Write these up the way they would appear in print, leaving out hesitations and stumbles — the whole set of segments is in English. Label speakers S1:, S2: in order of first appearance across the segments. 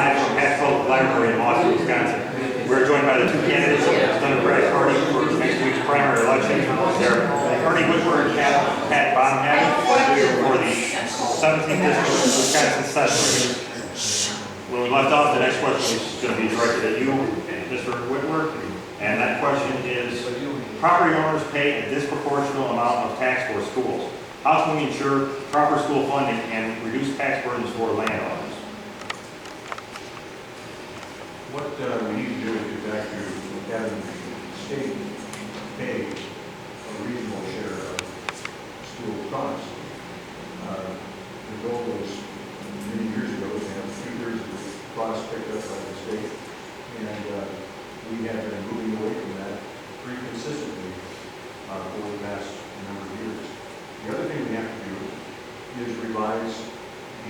S1: live from Pat's Public Library in Boston, Wisconsin. We're joined by the two candidates of the Democratic Party for next week's primary election. They're Ernie Whitmer and Pat Bonham for the 17th District of Wisconsin Session. When we left off, the next question is going to be directed at you, Mr. Whitmer. And that question is, property owners pay a disproportional amount of tax for schools. How can we ensure proper school funding and reduce tax burdens for landowners?
S2: What we need to do is get back to having the state pay a reasonable share of school costs. The goal was many years ago to have 2/3 of the costs picked up by the state, and we have been moving away from that pretty consistently over the past number of years. The other thing we have to do is revise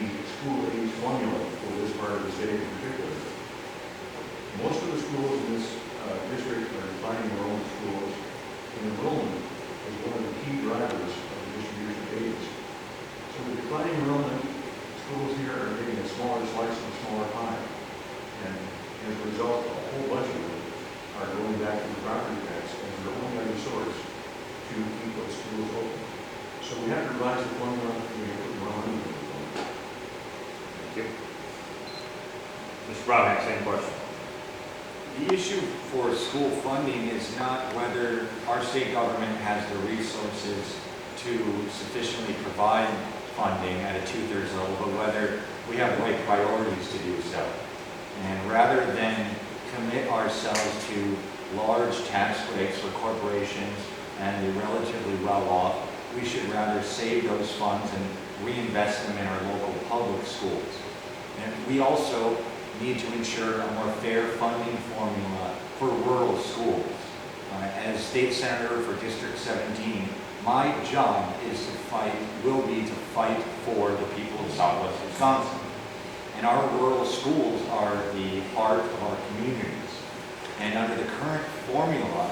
S2: the school aid formula for this part of the state in particular. Most of the schools in this district are defining their own schools, and enrollment is one of the key drivers of the distribution of aids. So with declining enrollment, schools here are getting a smaller slice of a smaller pie. And as a result, a whole bunch of them are going back to the property tax as their only other source to keep those schools open. So we have to revise the formula, we have to put more money into the formula.
S1: Thank you. Mr. Brownback, same question.
S3: The issue for school funding is not whether our state government has the resources to sufficiently provide funding at a 2/3 level, but whether we have the right priorities to do so. And rather than commit ourselves to large tax breaks for corporations and the relatively well-off, we should rather save those funds and reinvest them in our local public schools. And we also need to ensure a more fair funding formula for rural schools. As state senator for District 17, my job will be to fight for the people of Southwest Wisconsin. And our rural schools are the heart of our communities. And under the current formula,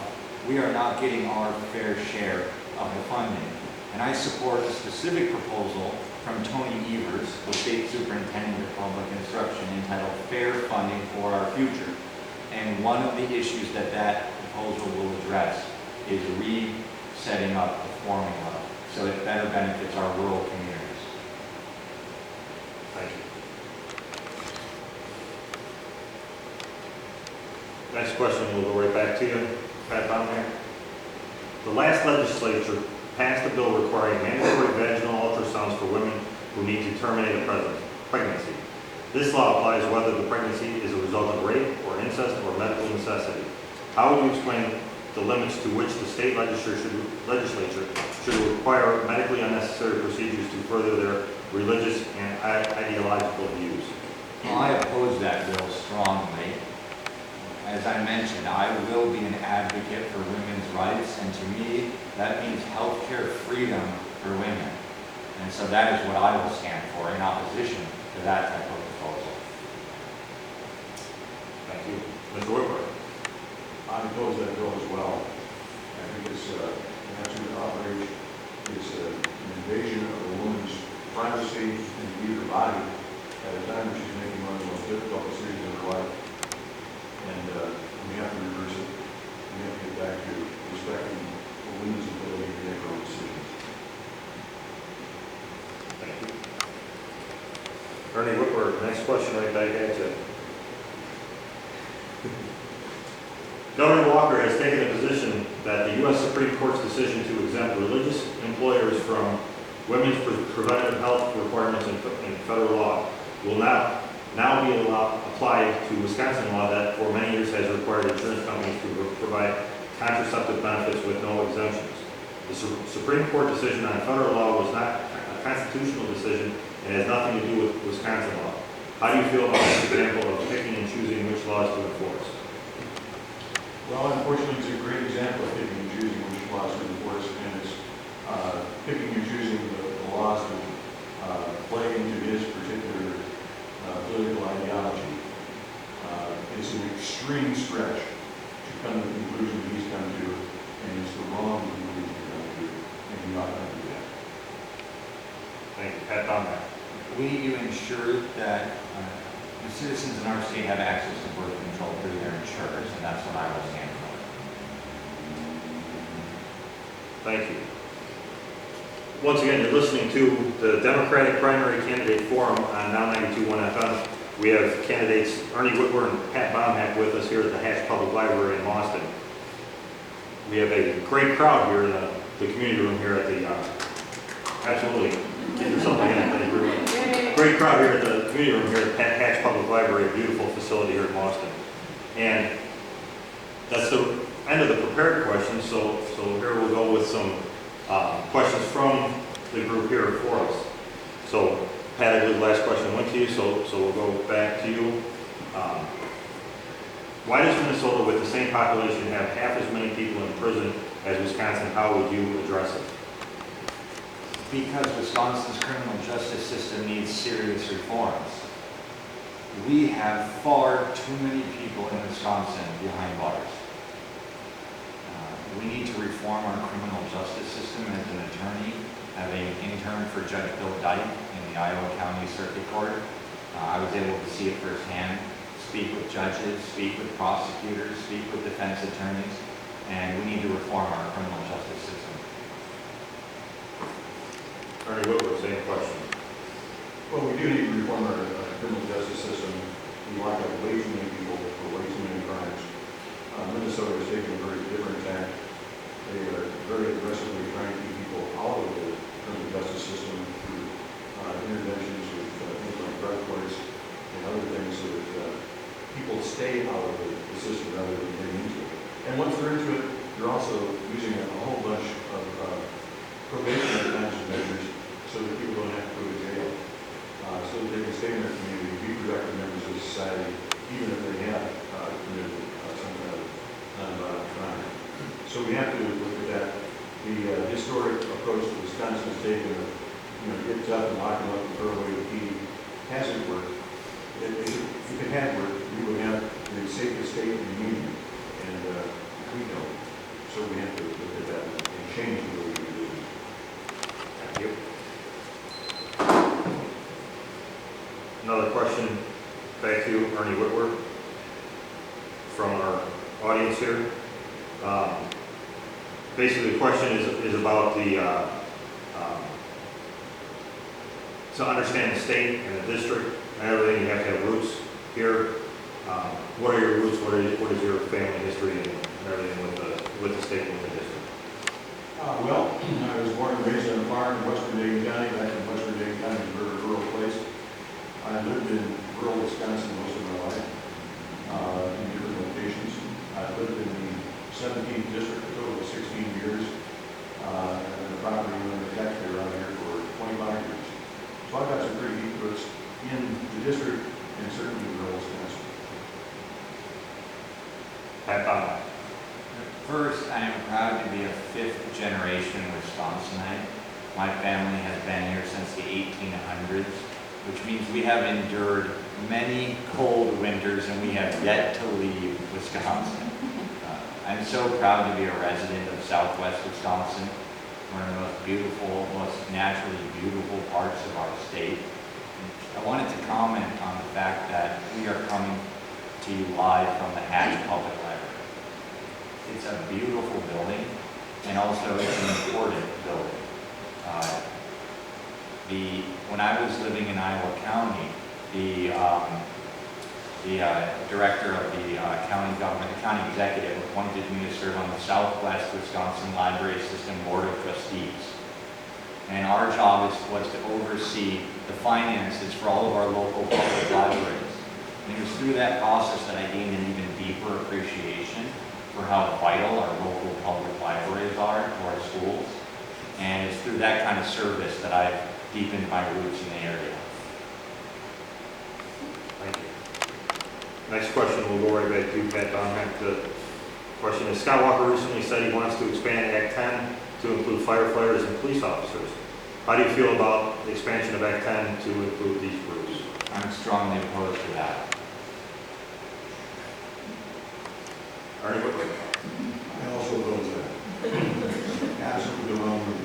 S3: we are not getting our fair share of the funding. And I support a specific proposal from Tony Evers, the State Superintendent of Public Instruction, entitled Fair Funding for Our Future. And one of the issues that proposal will address is resetting up the formula so it better benefits our rural communities.
S1: Thank you. Next question, we'll go right back to you, Pat Bonham. The last legislature passed a bill requiring mandatory vaginal ultrasounds for women who need to terminate a pregnancy. This law applies whether the pregnancy is a result of rape or incest or medical necessity. How would you explain the limits to which the state legislature should require medically unnecessary procedures to further their religious and ideological views?
S3: Well, I oppose that bill strongly. As I mentioned, I will be an advocate for women's rights, and to me, that means healthcare freedom for women. And so that is what I will stand for in opposition to that type of proposal.
S1: Thank you. Mr. Whitmer.
S2: I oppose that bill as well. I think it's an absolute outrage. It's an invasion of a woman's privacy and view her body at a time when she's making one of the most difficult decisions in her life. And we have to reverse it. We have to get back to respecting a woman's ability to make her own decisions.
S1: Thank you. Ernie Whitmer, next question right back at you. Governor Walker has taken the position that the U.S. Supreme Court's decision to exempt religious employers from women's preventative health requirements in federal law will now be applied to Wisconsin law that for many years has required insurance companies to provide contraceptive benefits with no exemptions. The Supreme Court decision on federal law was not a constitutional decision and has nothing to do with Wisconsin law. How do you feel about this example of picking and choosing which laws to enforce?
S2: Well, unfortunately, it's a great example of picking and choosing which laws to enforce, and it's picking and choosing the laws that play into his particular political ideology. It's an extreme stretch to come to the conclusion that he's come to, and it's the wrong conclusion to come to, and you ought not do that.
S1: Thank you. Pat Bonham.
S3: We need to ensure that The citizens in our state have access to birth control through their insurers, and that's what I will stand for.
S1: Thank you. Once again, you're listening to the Democratic Primary Candidate Forum on Now 92.1 FM. We have candidates Ernie Whitwer and Pat Baumhack with us here at the Hatch Public Library in Boston. We have a great crowd here in the community room here at the, absolutely, get yourself in. Thank you very much. Great crowd here at the community room here at the Hatch Public Library, a beautiful facility here in Boston. And that's the end of the prepared questions, so here we'll go with some questions from the group here for us. So Pat, I believe the last question went to you, so we'll go back to you. Why does Minnesota, with the same population, have half as many people in prison as Wisconsin? How would you address it?
S3: Because Wisconsin's criminal justice system needs serious reforms. We have far too many people in Wisconsin behind bars. We need to reform our criminal justice system. As an attorney, having interned for Judge Bill Dyke in the Iowa County Circuit Court, I was able to see it firsthand, speak with judges, speak with prosecutors, speak with defense attorneys, and we need to reform our criminal justice system.
S1: Ernie Whitwer, same question.
S2: Well, we do need to reform our criminal justice system. We lock up way too many people for way too many crimes. Minnesota is taking a very different tack. They are very aggressively trying to keep people out of the criminal justice system through interventions with things like drug courts and other things so that people stay out of the system rather than getting into it. And once they're into it, they're also using a whole bunch of probationary kinds of measures so that people don't have to go to jail, so that they can stay in their community, be productive members of society, even if they have committed some kind of nonviolent crime. So we have to look at that. The historic approach that Wisconsin has taken of, get tough and lock them up and throw away the key hasn't worked. If it had worked, we would have the safest state in the union, and we don't. So we have to look at that and change the way we do it.
S1: Thank you. Another question back to you, Ernie Whitwer, from our audience here. Basically, the question is about the, to understand the state and the district and everything, you have to have roots here. What are your roots? What is your family history and everything with the state and with the district?
S2: Well, I was born and raised on a farm in western Dane County, back in western Dane County, a very rural place. I lived in rural Wisconsin most of my life, in different locations. I lived in the 17th district, a total of 16 years, and the property owner and taxpayer around here for 25 years. So I've got some pretty deep roots in the district and certainly in rural Wisconsin.
S1: Pat Baumhack.
S3: First, I am proud to be a fifth-generation Wisconsinite. My family has been here since the 1800s, which means we have endured many cold winters and we have yet to leave Wisconsin. I'm so proud to be a resident of Southwest Wisconsin, one of the most beautiful, most naturally beautiful parts of our state. I wanted to comment on the fact that we are coming to you live from the Hatch Public Library. It's a beautiful building, and also it's an important building. When I was living in Iowa County, the director of the county government, the county executive, appointed me to serve on the Southwest Wisconsin Library System Board of Trustees. And our job was to oversee the finances for all of our local public libraries. And it was through that process that I gained an even deeper appreciation for how vital our local public libraries are to our schools. And it's through that kind of service that I've deepened my roots in the area.
S1: Thank you. Next question, we'll go right back to you, Pat Baumhack. The question is, Scott Walker recently said he wants to expand Act 10 to include firefighters and police officers. How do you feel about the expansion of Act 10 to include these groups?
S3: I'm strongly opposed to that.
S1: Ernie Whitwer.
S2: I also oppose that. Absolutely the wrong move.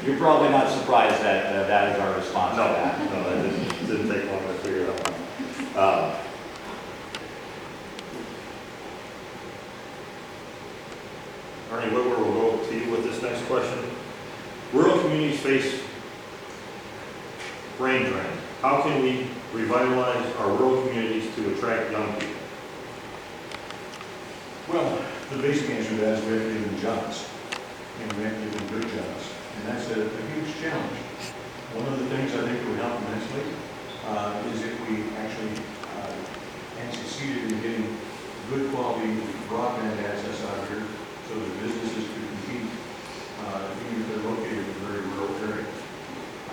S3: You're probably not surprised that that is our response to that.
S1: No, that didn't take long to figure it out. face brain drain. How can we revitalize our rural communities to attract young people?
S2: Well, the basic answer to that is we have to give them jobs, and we have to give them good jobs, and that's a huge challenge. One of the things I think that would help immensely is if we actually had succeeded in getting good quality broadband access out here so that businesses could compete, even if they're located in a very rural area.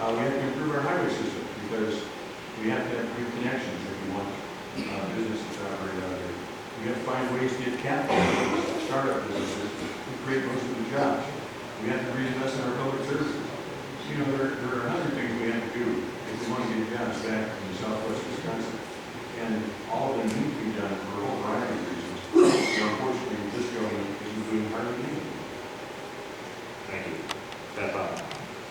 S2: We have to improve our highway system because we have to have good connections if we want businesses to operate out here. We have to find ways to get capital, startup businesses, to create most of the jobs. We have to reinvest in our public services. You know, there are other things we have to do if we want to get jobs back in southwest Wisconsin. And all of them need to be done for a whole variety of reasons. So unfortunately, this government isn't doing hardly anything.
S1: Thank you. Pat Bob.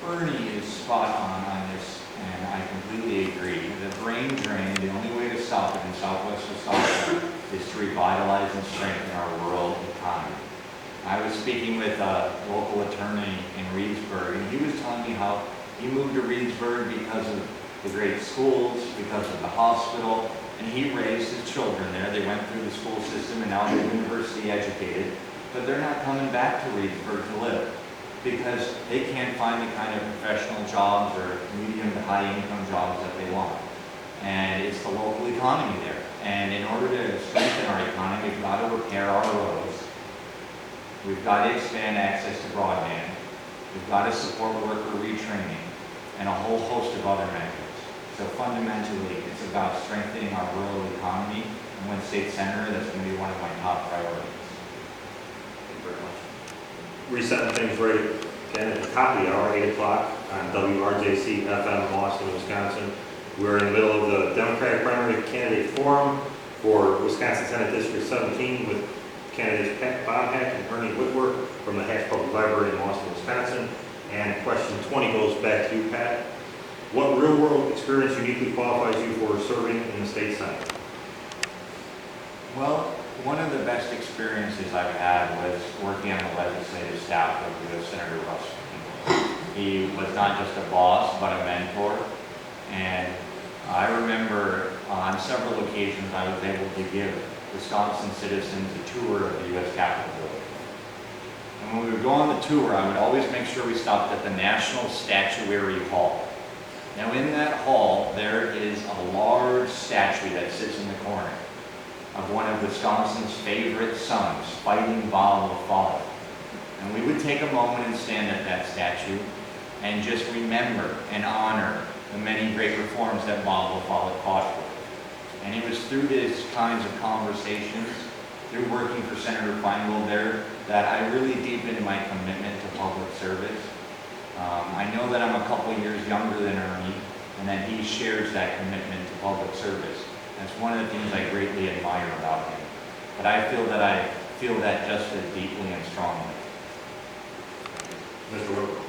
S3: Bernie is spot on this, and I completely agree. The brain drain, the only way to stop it in southwest Wisconsin is to revitalize and strengthen our rural economy. I was speaking with a local attorney in Reedsburg, and he was telling me how he moved to Reedsburg because of the great schools, because of the hospital, and he raised his children there. They went through the school system, and now they're university educated, but they're not coming back to Reedsburg to live because they can't find the kind of professional jobs or medium to high income jobs that they want. And it's the local economy there. And in order to strengthen our economy, we've got to repair our roads. We've got to expand access to broadband. We've got to support worker retraining and a whole host of other measures. So fundamentally, it's about strengthening our rural economy. And when state senator, that's going to be one of my top priorities.
S1: Thank you very much. Resetting things right again at the top of the hour, 8 o'clock on WRJC FM, Boston, Wisconsin. We're in the middle of the Democratic Primary Candidate Forum for Wisconsin Senate District 17 with candidates Pat Bobhack and Ernie Whitworth from the Hatch Public Library in Boston, Wisconsin. And question 20 goes back to you, Pat. What real-world experience uniquely qualifies you for serving in the state Senate?
S3: Well, one of the best experiences I've had was working on the legislative staff of Senator Russ. He was not just a boss, but a mentor. And I remember on several occasions I was able to give Wisconsin citizens a tour of the U.S. Capitol building. And when we would go on the tour, I would always make sure we stopped at the National Statuary Hall. Now in that hall, there is a large statue that sits in the corner of one of Wisconsin's favorite sons, fighting Bob LaFollette. And we would take a moment and stand at that statue and just remember and honor the many great reforms that Bob LaFollette fought for. And it was through these kinds of conversations, through working for Senator Feingold there, that I really deepened my commitment to public service. I know that I'm a couple years younger than Ernie, and that he shares that commitment to public service. That's one of the things I greatly admire about him. But I feel that just as deeply and strongly.
S1: Mr. Whitworth.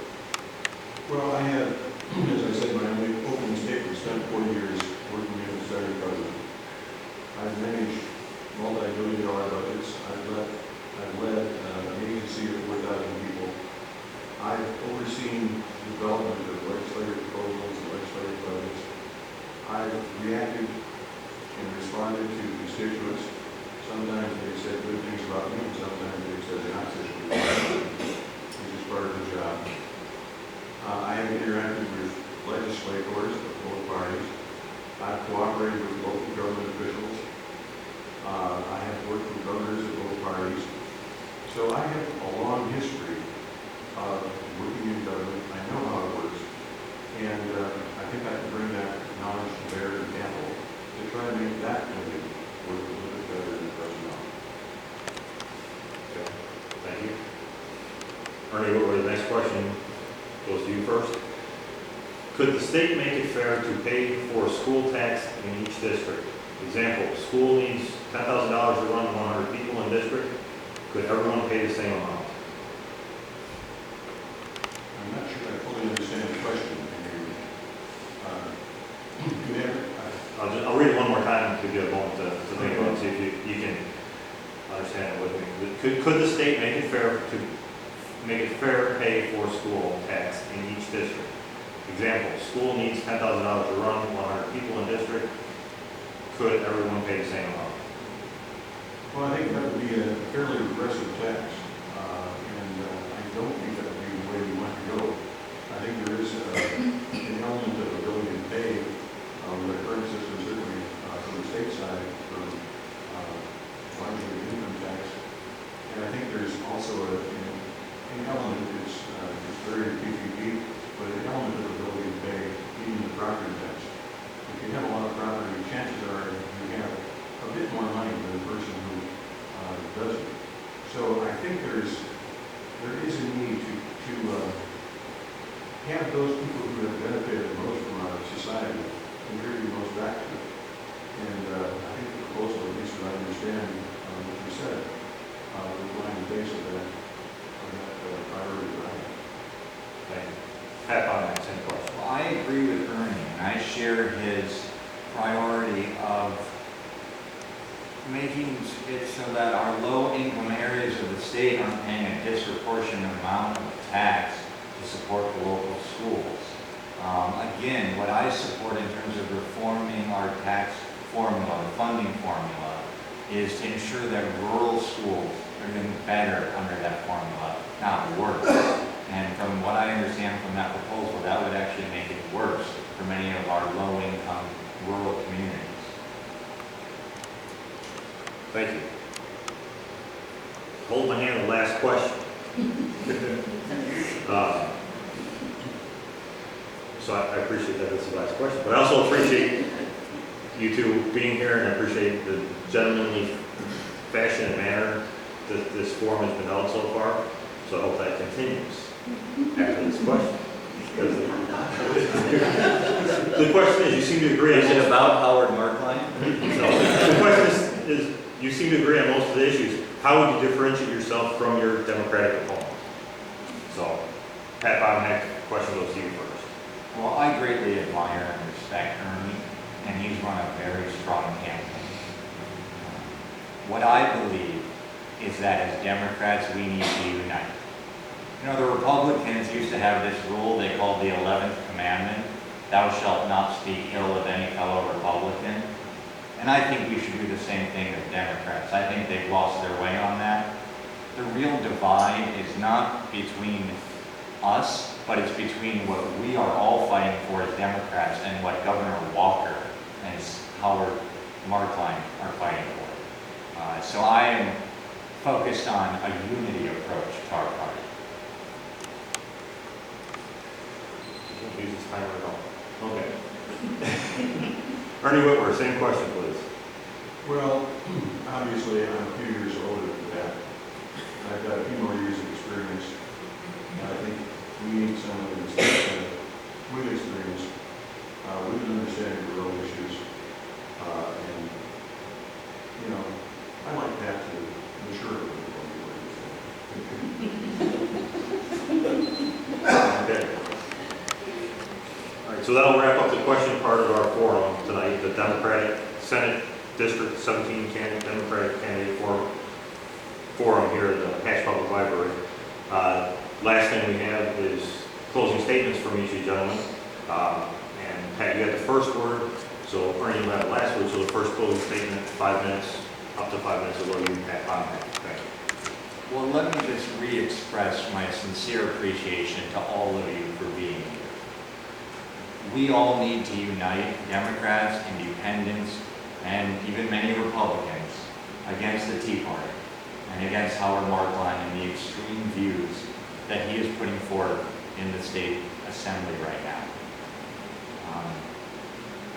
S2: Well, I have, as I said in my opening statement, spent 4 years working as a federal president. I've managed multi-billion-dollar budgets. I've led an agency of 4,000 people. I've overseen the development of legislative proposals and legislative budgets. I've reacted and responded to constituents. Sometimes they've said good things about me, and sometimes they've said not such good things, which is part of the job. I have interacted with legislators of both parties. I've cooperated with local government officials. I have worked with governors of both parties. So I have a long history of working in government. I know how it works. And I think I can bring that knowledge to bear and example to try to make that building work a little bit better than it does now.
S1: Okay. Thank you. Ernie Whitworth, the next question goes to you first. Could the state make it fair to pay for school tax in each district? Example, school needs $10,000 to run 100 people in district. Could everyone pay the same amount?
S2: I'm not sure I fully understand the question.
S1: I'll read it one more time to give you a moment to think about it, see if you can understand it with me. Could the state make it fair to make it fair pay for school tax in each district. Example, school needs $10,000 to run, 100 people in district. Could everyone pay the same amount?
S2: Well, I think that would be a fairly regressive tax, and I don't think that would be the way we want to go. I think there is an element of ability to pay with the current system, certainly from the state side, for largely income tax. And I think there's also an element that's very PPP, but an element of ability to pay even the property tax. If you have a lot of property, chances are you have a bit more money than the person who doesn't. So I think there is a need to have those people who have benefited the most from our society contribute most back to it. And I think the proposal, at least what I understand, what you said, would line the base of that priority that I have.
S1: Thank you. Pat, on that same question.
S3: Well, I agree with Ernie, and I share his priority of making it so that our low-income areas of the state aren't paying a disproportionate amount of tax to support the local schools. Again, what I support in terms of reforming our tax formula, the funding formula, is to ensure that rural schools are doing better under that formula, not worse. And from what I understand from that proposal, that would actually make it worse for many of our low-income rural communities.
S1: Thank you. Hold my hand, the last question. So I appreciate that it's the last question, but I also appreciate you two being here, and I appreciate the gentlemanly fashion and manner that this forum has been held so far. So I hope that continues after this question. Because the question is, you seem to agree on
S3: Is it
S1: most-
S3: about Howard Markline?
S1: No. The question is, you seem to agree on most of the issues. How would you differentiate yourself from your Democratic opponent? So, Pat Bonack, question goes to you first.
S3: Well, I greatly admire and respect Ernie, and he's run a very strong campaign. What I believe is that as Democrats, we need to unite. You know, the Republicans used to have this rule they called the 11th Commandment, thou shalt not speak ill of any fellow Republican. And I think we should do the same thing as Democrats. I think they've lost their way on that. The real divide is not between us, but it's between what we are all fighting for as Democrats and what Governor Walker and Howard Markline are fighting for. So I am focused on a unity approach to our party.
S1: You can use this timer at all. Okay. Ernie Whitworth, same question, please.
S2: Well, obviously, I'm a few years older than that. I've got a few more years of experience. And I think we need someone who's with experience, with an understanding of rural issues. And, you know, I like that to mature a little bit.
S1: Okay. All right, so that'll wrap up the question part of our forum tonight, the Democratic Senate District 17 Democratic Candidate Forum here at the Hatch Public Library. Last thing we have is closing statements from each of you gentlemen. And Pat, you had the first word, so Ernie will have the last word, so the first closing statement, 5 minutes, up to 5 minutes will go to you, Pat Bonack. Thank you.
S3: Well, let me just re-express my sincere appreciation to all of you for being here. We all need to unite, Democrats, Independents, and even many Republicans, against the Tea Party and against Howard Markline and the extreme views that he is putting forth in the state assembly right now.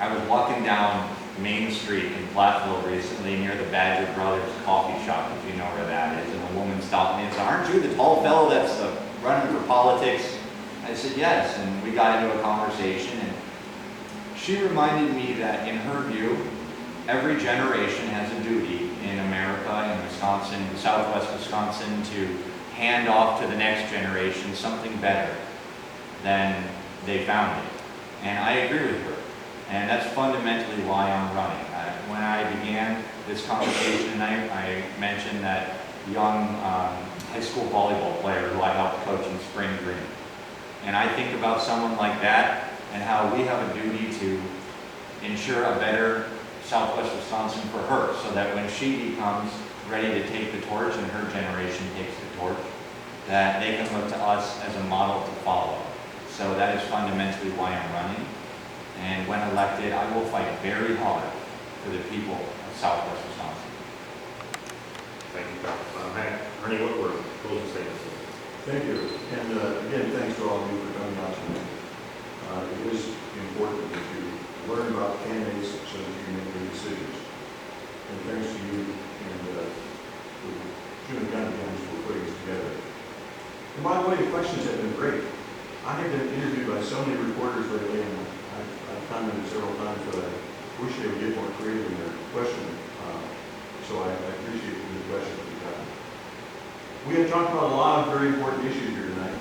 S3: I was walking down Main Street in Platteville recently near the Badger Brothers coffee shop, if you know where that is, and a woman stopped me and said, "Aren't you the tall fellow that's running for politics?" I said, "Yes," and we got into a conversation, and she reminded me that in her view, every generation has a duty in America, in Wisconsin, Southwest Wisconsin, to hand off to the next generation something better than they found it. And I agree with her. And that's fundamentally why I'm running. When I began this conversation tonight, I mentioned that young high school volleyball player who I helped coach in spring green. And I think about someone like that and how we have a duty to ensure a better Southwest Wisconsin for her, so that when she becomes ready to take the torch and her generation takes the torch, that they can look to us as a model to follow. So that is fundamentally why I'm running. And when elected, I will fight very hard for the people of Southwest Wisconsin.
S1: Thank you, Pat. Hank, Ernie Whitworth, closing statements.
S2: Thank you. And again, thanks to all of you for coming out tonight. It is important that you learn about candidates so that you can make good decisions. And thanks to you and June and County Council for putting this together. And by the way, the questions have been great. I have been interviewed by so many reporters lately, and I've commented several times that I wish they would get more creative in their questioning. So I appreciate the good questions that you've gotten. We have talked about a lot of very important issues here tonight.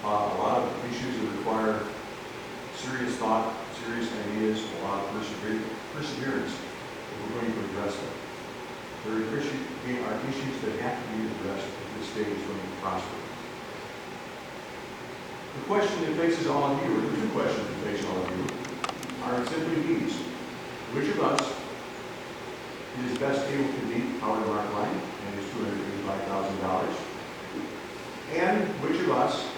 S2: A lot of issues that require serious thought, serious ideas, a lot of perseverance if we're going to address them. There are issues that have to be addressed if this state is going to prosper. The question that faces all of you, or the two questions that face all of you, are simply these. Which of us is best able to meet Howard Markline and his $285,000? And which of us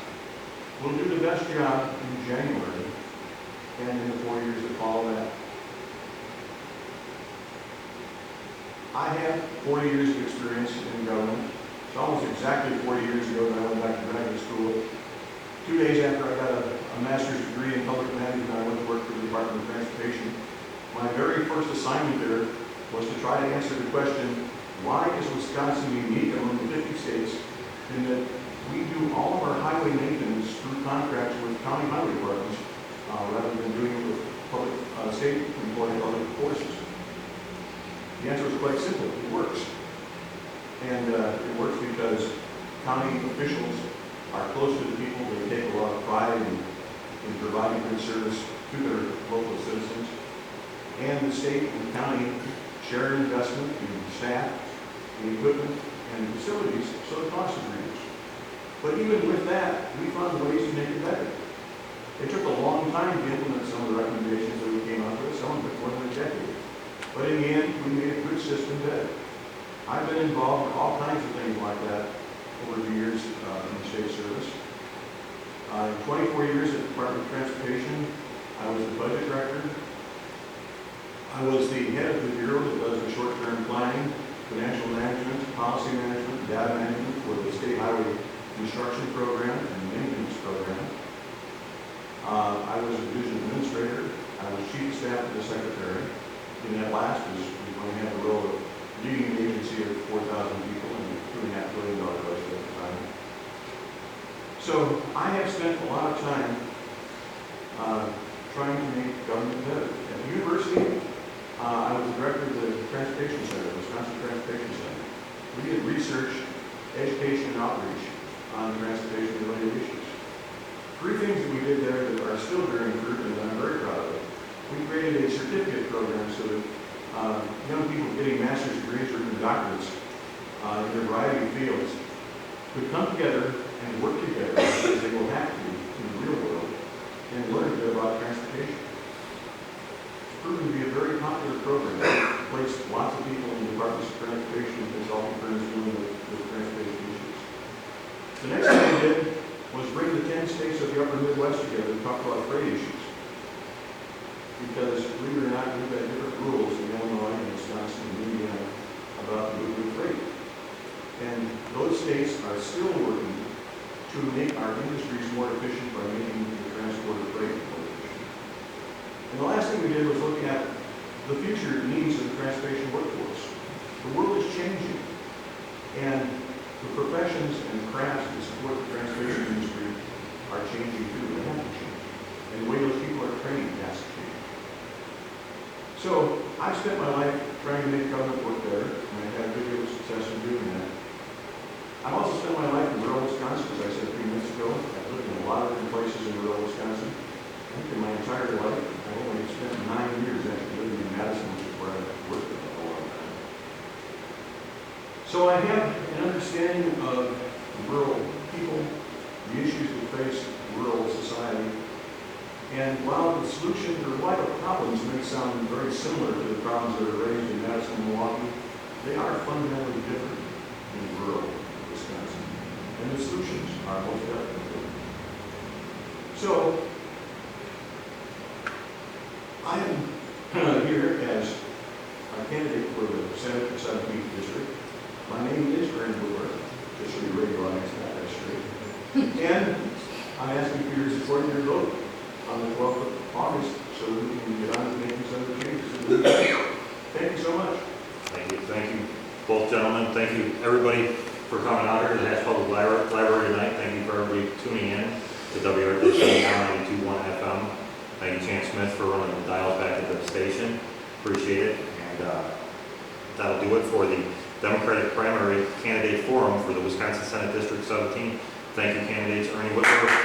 S2: will do the best job in January and in the 4 years that follow that? I have 40 years of experience in government. It's almost exactly 40 years ago that I went back to graduate school. 2 days after I got a master's degree in public management, I went to work for the Department of Transportation. My very first assignment there was to try to answer the question, why is Wisconsin unique among the 50 states in that we do all of our highway maintenance through contracts with county highway departments rather than doing it with public, state employed public forces? The answer is quite simple. It works. And it works because county officials are close to the people. They take a lot of pride in providing good service to their local citizens. And the state and the county share an investment in staff, in equipment, and facilities, so the cost is reduced. But even with that, we found ways to make it better. It took a long time to implement some of the recommendations that we came up with. Some took more than a decade. But in the end, we made a good system better. I've been involved in all kinds of things like that over the years in the state service. In 24 years at the Department of Transportation, I was the budget director. I was the head of the bureau that does the short-term planning, financial management, policy management, data management for the state highway construction program and maintenance program. I was a division administrator. I was chief of staff to the secretary. In that last was when we had the role of leading an agency of 4,000 people and a $2.5 billion budget at the time. So I have spent a lot of time trying to make government better. At the university, I was the director of the Transportation Center, the Wisconsin Transportation Center. We did research, education, and outreach on transportation-related issues. 3 things that we did there that are still bearing fruit and that I'm very proud of. We created a certificate program so that young people getting master's degrees or even doctorates in a variety of fields could come together and work together as they will have to in the real world and learn a bit about transportation. It's proven to be a very popular program. It placed lots of people in the departments of transportation and consulting firms dealing with transportation issues. The next thing we did was bring the 10 states of the upper Midwest together and talk about freight issues. Because, believe it or not, we've got different rules in Illinois and Wisconsin and Indiana about the movement of freight. And those states are still working to make our industries more efficient by making the transport of freight more efficient. And the last thing we did was looking at the future needs of the transportation workforce. The world is changing, and the professions and crafts that support the transportation industry are changing too. They have to change. And the way those people are trained has to change. So I've spent my life trying to make government work better, and I've had a good deal of success in doing that. I've also spent my life in rural Wisconsin, as I said a few minutes ago. I've lived in a lot of different places in rural Wisconsin. I think in my entire life, I've only spent 9 years actually living in Madison, which is where I worked for a long time. So I have an an understanding of rural people, the issues that face rural society. And while the solutions or while the problems may sound very similar to the problems that are raised in Madison and Milwaukee, they are fundamentally different in rural Wisconsin. And the solutions are most definitely different. So, I am here as a candidate for the Senate 17th District. My name is Aaron Woodward, just so you realize that straight. And I ask you for your support and your vote on the 12th of August so that we can get on to making some of the changes. Thank you so much.
S1: Thank you, both gentlemen. Thank you, everybody, for coming out here to the Hatch Public Library tonight. Thank you for everybody tuning in to WRTC 92.1 FM. Thank you, Chance Smith, for running the dials back at the station. Appreciate it. And that'll do it for the Democratic Primary Candidate Forum for the Wisconsin Senate District 17. Thank you, candidates Ernie Whitworth,